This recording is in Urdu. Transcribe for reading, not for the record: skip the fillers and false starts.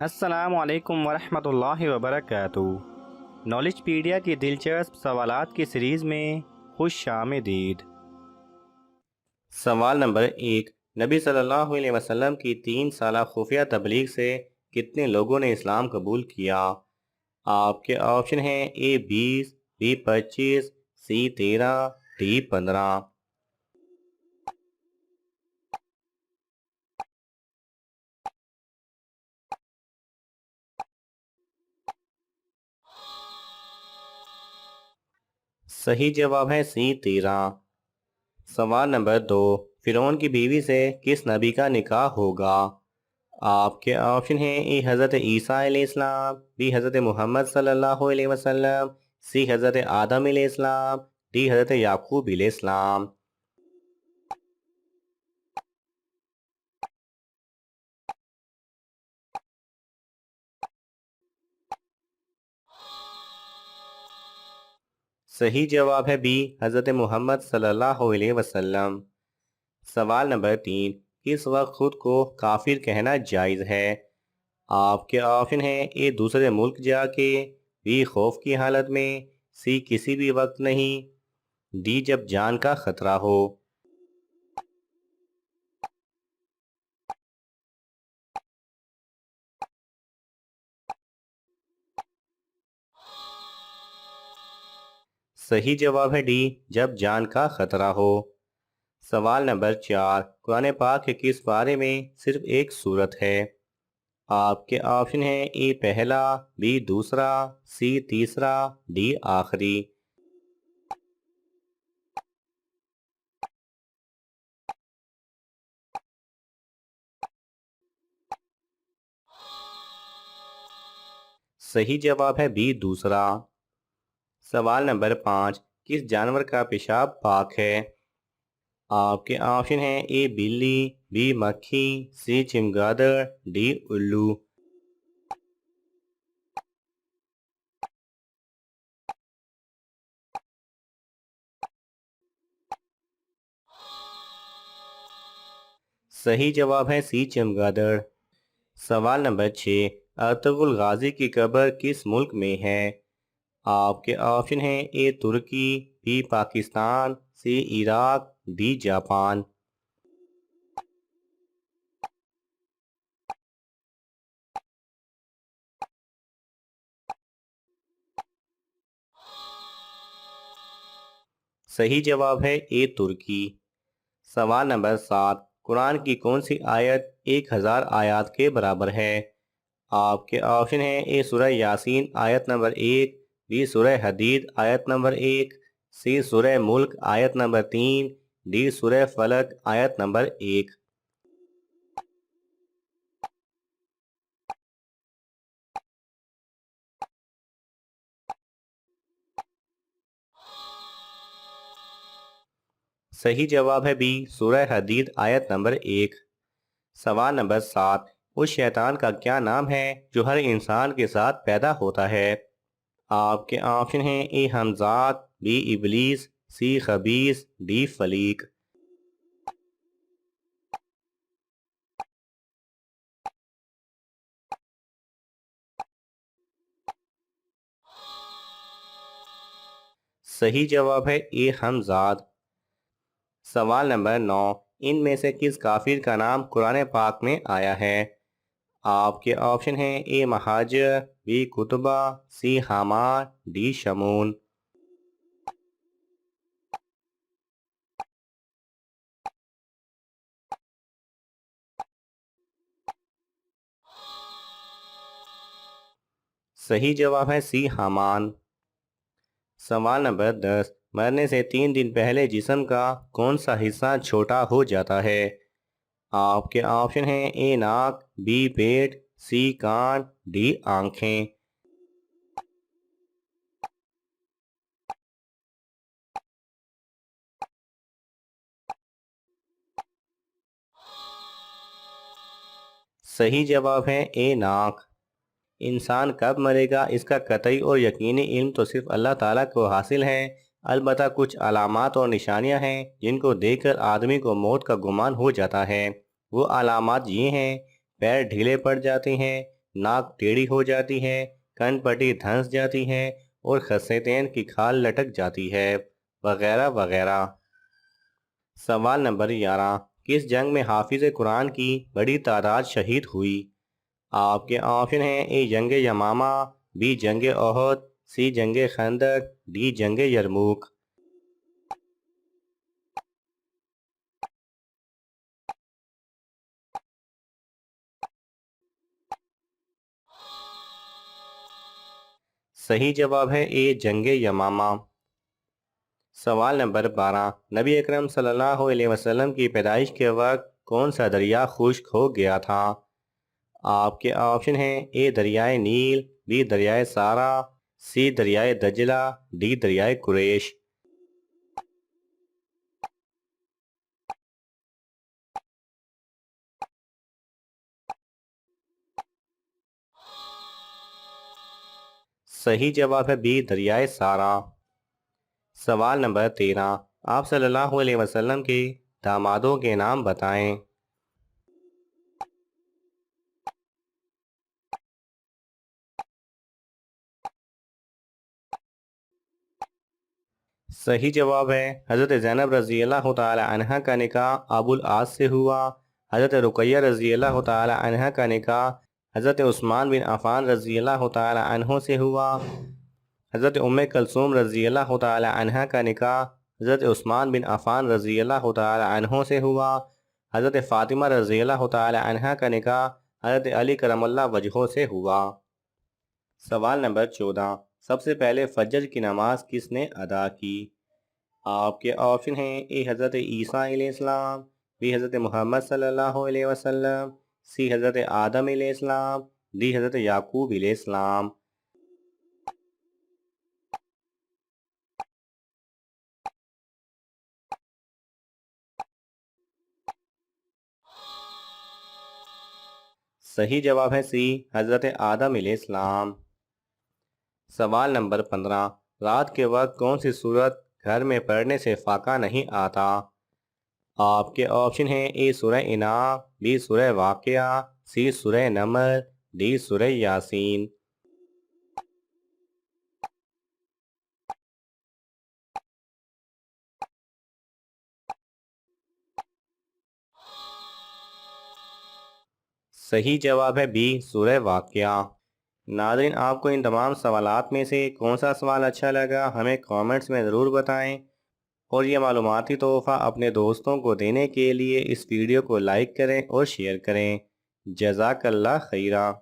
السلام علیکم ورحمۃ اللہ وبرکاتہ۔ نالج پیڈیا کی دلچسپ سوالات کی سیریز میں خوش آمدید۔ سوال نمبر 1، نبی صلی اللہ علیہ وسلم کی 3 سالہ خفیہ تبلیغ سے کتنے لوگوں نے اسلام قبول کیا؟ آپ کے آپشن ہیں A 20، B 25، C 13، D 15۔ صحیح جواب ہے C 13۔ سوال نمبر 2، فرعون کی بیوی سے کس نبی کا نکاح ہوگا؟ آپ کے آپشن ہیں A حضرت عیسیٰ علیہ السلام، B حضرت محمد صلی اللہ علیہ وسلم، C حضرت آدم علیہ السلام، D حضرت یعقوب علیہ السلام۔ صحیح جواب ہے B حضرت محمد صلی اللہ علیہ وسلم۔ سوال نمبر 3، کس وقت خود کو کافر کہنا جائز ہے؟ آپ کے آپشن ہیں A دوسرے ملک جا کے، B خوف کی حالت میں، C کسی بھی وقت نہیں، D جب جان کا خطرہ ہو۔ صحیح جواب ہے D جب جان کا خطرہ ہو۔ سوال نمبر 4، قرآن پاک کے کس پارے میں صرف ایک سورت ہے؟ آپ کے آپشن ہیں A پہلا، B دوسرا، C تیسرا، D آخری۔ صحیح جواب ہے B دوسرا۔ سوال نمبر 5، کس جانور کا پیشاب پاک ہے؟ آپ کے آپشن ہیں A بلی، B مکھی، C چمگادڑ، D الو۔ صحیح جواب ہے C چمگادڑ۔ سوال نمبر 6، ارطغرل غازی کی قبر کس ملک میں ہے؟ آپ کے آپشن ہیں A Turkey, B Pakistan, C Iraq, D Japan. صحیح جواب ہے A ترکی۔ سوال نمبر 7، قرآن کی کون سی آیت 1000 آیات کے برابر ہے؟ آپ کے آپشن ہیں A سورہ یاسین آیت نمبر 1، B سورہ حدید آیت نمبر 1، C سورہ ملک آیت نمبر 3، D سورہ فلق آیت نمبر 1۔ صحیح جواب ہے B سورہ حدید آیت نمبر 1۔ سوال نمبر 7، اس شیطان کا کیا نام ہے جو ہر انسان کے ساتھ پیدا ہوتا ہے؟ آپ کے آپشن ہیں A حمزات، B ابلیس، C خبیث، D فلیق۔ صحیح جواب ہے A حمزات۔ سوال نمبر 9، ان میں سے کس کافر کا نام قرآن پاک میں آیا ہے؟ آپ کے آپشن ہیں A مہاجر، B کتبہ، C حامان، D شمون۔ صحیح جواب ہے C حامان۔ سوال نمبر 10، مرنے سے 3 دن پہلے جسم کا کون سا حصہ چھوٹا ہو جاتا ہے؟ آپ کے آپشن ہیں A ناک، B پیٹ، C کان، D آنکھیں۔ صحیح جواب ہے A ناک۔ انسان کب مرے گا اس کا قطعی اور یقینی علم تو صرف اللہ تعالیٰ کو حاصل ہے، البتہ کچھ علامات اور نشانیاں ہیں جن کو دیکھ کر آدمی کو موت کا گمان ہو جاتا ہے۔ وہ علامات یہ ہیں: پیر ڈھیلے پڑ جاتے ہیں، ناک ٹیڑھی ہو جاتی ہے، کن پٹی دھنس جاتی ہے اور خصیتین کی کھال لٹک جاتی ہے، وغیرہ وغیرہ۔ سوال نمبر 11، کس جنگ میں حافظ قرآن کی بڑی تعداد شہید ہوئی؟ آپ کے آپشن ہیں: اے جنگ یمامہ، بی جنگ احد، سی جنگ خندق، ڈی جنگ یرموک۔ صحیح جواب ہے اے جنگ یمامہ۔ سوال نمبر 12، نبی اکرم صلی اللہ علیہ وسلم کی پیدائش کے وقت کون سا دریا خشک ہو گیا تھا؟ آپ کے آپشن ہیں: اے دریائے نیل، بی دریائے سارا، سی دریائے دجلہ، ڈی دریائے قریش۔ صحیح جواب ہے بی دریائے سارا۔ سوال نمبر 13، آپ صلی اللہ علیہ وسلم کے دامادوں کے نام بتائیں۔ صحیح جواب ہے حضرت زینب رضی اللہ تعالی عنہ کا نکاح ابو العاص سے ہوا، حضرت رقیہ رضی اللہ تعالی عنہ کا نکاح حضرت عثمان بن عفان رضی اللہ تعالی عنہ سے ہوا، حضرت ام کلثوم رضی اللہ تعالی عنہ کا نکاح حضرت عثمان بن عفان رضی اللہ تعالی عنہ سے ہوا، حضرت فاطمہ رضی اللہ تعالی عنہ کا نکاح حضرت علی کرم اللہ وجہہ سے ہوا۔ سوال نمبر 14، سب سے پہلے فجر کی نماز کس نے ادا کی؟ آپ کے آپشن ہیں: اے حضرت عیسیٰ علیہ السلام، بی حضرت محمد صلی اللہ علیہ وسلم، سی حضرت آدم علیہ السلام، ڈی حضرت یعقوب علیہ السلام۔ صحیح جواب ہے سی حضرت آدم علیہ السلام۔ سوال نمبر 15، رات کے وقت کون سی سورت گھر میں پڑھنے سے فاقہ نہیں آتا؟ آپ کے آپشن ہیں: اے سورہ انعام، بی سورہ واقعہ، سی سورہ نمل، ڈی سورہ یاسین۔ صحیح جواب ہے بی سورہ واقعہ۔ ناظرین، آپ کو ان تمام سوالات میں سے کون سا سوال اچھا لگا ہمیں کامنٹس میں ضرور بتائیں، اور یہ معلوماتی تحفہ اپنے دوستوں کو دینے کے لیے اس ویڈیو کو لائک کریں اور شیئر کریں۔ جزاک اللہ خیرہ۔